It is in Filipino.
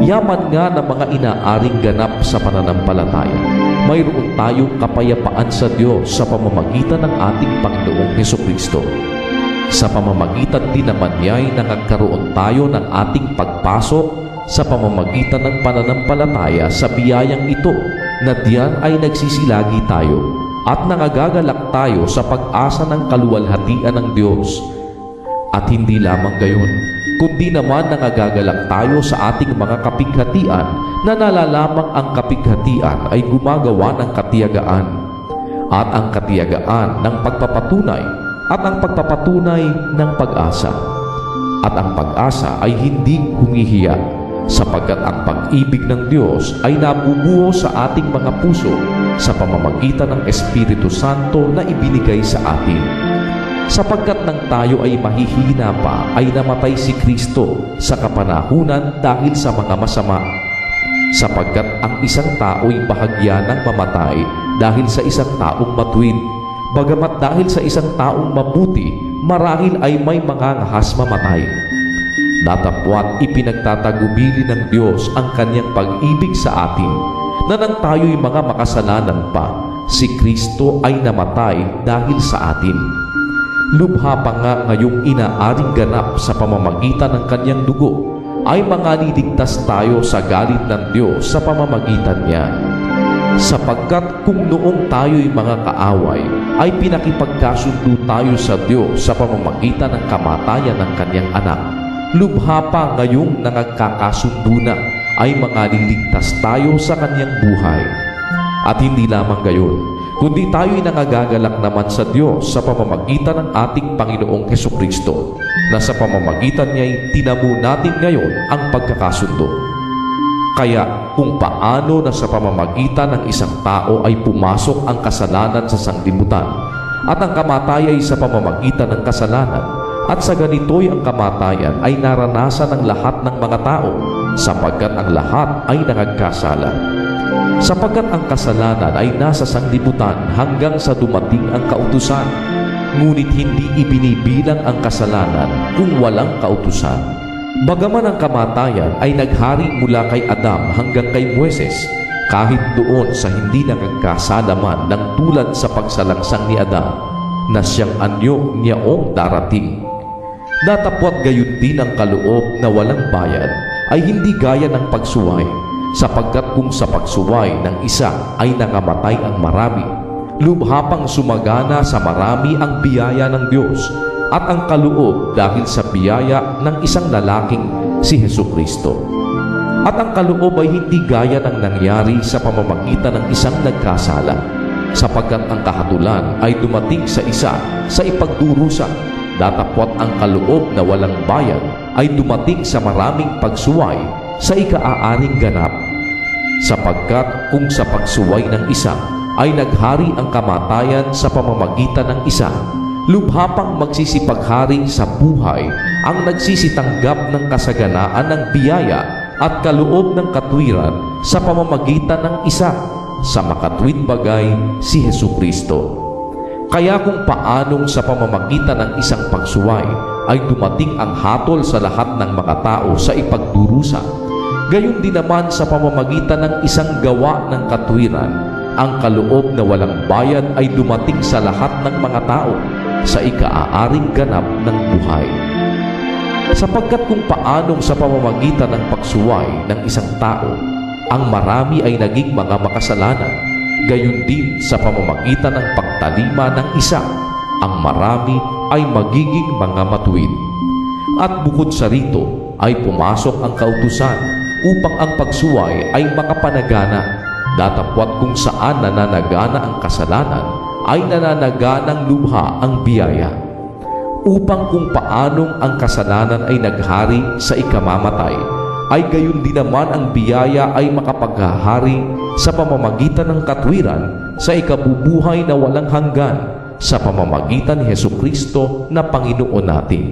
yaman nga ng mga inaaring ganap sa pananampalataya, mayroon tayong kapayapaan sa Diyos sa pamamagitan ng ating Panginoong Hesukristo. Sa pamamagitan din naman niya ay nagkaroon tayo ng ating pagpasok sa pamamagitan ng pananampalataya sa biyayang ito, na diyan ay nagsisilagi tayo at nangagagalak tayo sa pag-asa ng kaluwalhatian ng Diyos. At hindi lamang gayon, kundi naman nangagagalak tayo sa ating mga kapighatian, na nalalamang ang kapighatian ay gumagawa ng katiyagaan, at ang katiyagaan ng pagpapatunay, at ang pagpapatunay ng pag-asa. At ang pag-asa ay hindi humihiya, sapagkat ang pag-ibig ng Diyos ay nabubuo sa ating mga puso sa pamamagitan ng Espiritu Santo na ibinigay sa atin. Sapagkat nang tayo ay mahihina pa, ay namatay si Kristo sa kapanahunan dahil sa mga masama. Sapagkat ang isang tao'y bahagya ng mamatay dahil sa isang taong matuwid, bagamat dahil sa isang taong mabuti, marahil ay may mga ngahas mamatay. Datapwat ipinagtatagubili ng Diyos ang kanyang pag-ibig sa atin, na nang tayo'y mga makasalanan pa, si Kristo ay namatay dahil sa atin. Lubha pa nga ngayong inaaring ganap sa pamamagitan ng kanyang dugo, ay manganiligtas tayo sa galit ng Diyos sa pamamagitan niya. Sapagkat kung noong tayo'y mga kaaway, ay pinakipagkasundo tayo sa Diyos sa pamamagitan ng kamatayan ng kanyang anak, lubha pa ngayong nangagkakasundo na, ay manganiligtas tayo sa kanyang buhay. At hindi lamang gayon, kundi tayo'y nangagagalak naman sa Diyos sa pamamagitan ng ating Panginoong Hesukristo, na sa pamamagitan niya'y tinamo natin ngayon ang pagkakasundo. Kaya kung paano na sa pamamagitan ng isang tao ay pumasok ang kasalanan sa sanglibutan, at ang kamatayan ay sa pamamagitan ng kasalanan, at sa ganito'y ang kamatayan ay naranasan ng lahat ng mga tao, sapagkat ang lahat ay nangagkasala. Sapagkat ang kasalanan ay nasa sanglibutan hanggang sa dumating ang kautusan, ngunit hindi ibinibilang ang kasalanan kung walang kautusan. Bagaman ang kamatayan ay naghari mula kay Adam hanggang kay Moises, kahit doon sa hindi nangagkasala man ng tulad sa pagsalangsang ni Adam, na siyang anyo niyaong darating. Datapwat gayon din ang kaloob na walang bayad ay hindi gaya ng pagsuway, sapagkat kung sa pagsuway ng isa ay nangamatay ang marami, lubha pang sumagana sa marami ang biyaya ng Diyos at ang kaloob dahil sa biyaya ng isang lalaking si Hesukristo. At ang kaloob ay hindi gaya ng nangyari sa pamamagitan ng isang nagkasala, sapagkat ang kahatulan ay dumating sa isa sa ipagdurusa. Datapwat ang kaloob na walang bayad ay dumating sa maraming pagsuway sa ika-aaring ganap. Sapagkat kung sa pagsuway ng isa ay naghari ang kamatayan sa pamamagitan ng isa, lubha pang magsisipaghari sa buhay ang nagsisitanggap ng kasaganaan ng biyaya at kaloob ng katwiran sa pamamagitan ng isa, sa makatwid bagay si Hesukristo. Kaya kung paanong sa pamamagitan ng isang pagsuway ay dumating ang hatol sa lahat ng mga tao sa ipagdurusa, gayon din naman sa pamamagitan ng isang gawa ng katwiran, ang kaloob na walang bayad ay dumating sa lahat ng mga tao sa ika-aaring ganap ng buhay. Sapagkat kung paanong sa pamamagitan ng pagsuway ng isang tao, ang marami ay naging mga makasalanan, gayon din sa pamamagitan ng pagtalima ng isa, ang marami ay magiging mga matuwid. At bukod sa rito ay pumasok ang kautusan upang ang pagsuway ay makapanagana, datapwat kung saan nananagana ang kasalanan ay nananaganang lubha ang biyaya, upang kung paanong ang kasalanan ay naghari sa ikamamatay, ay gayon din naman ang biyaya ay makapaghahari sa pamamagitan ng katwiran sa ikabubuhay na walang hanggan sa pamamagitan ni Hesukristo na Panginoon natin.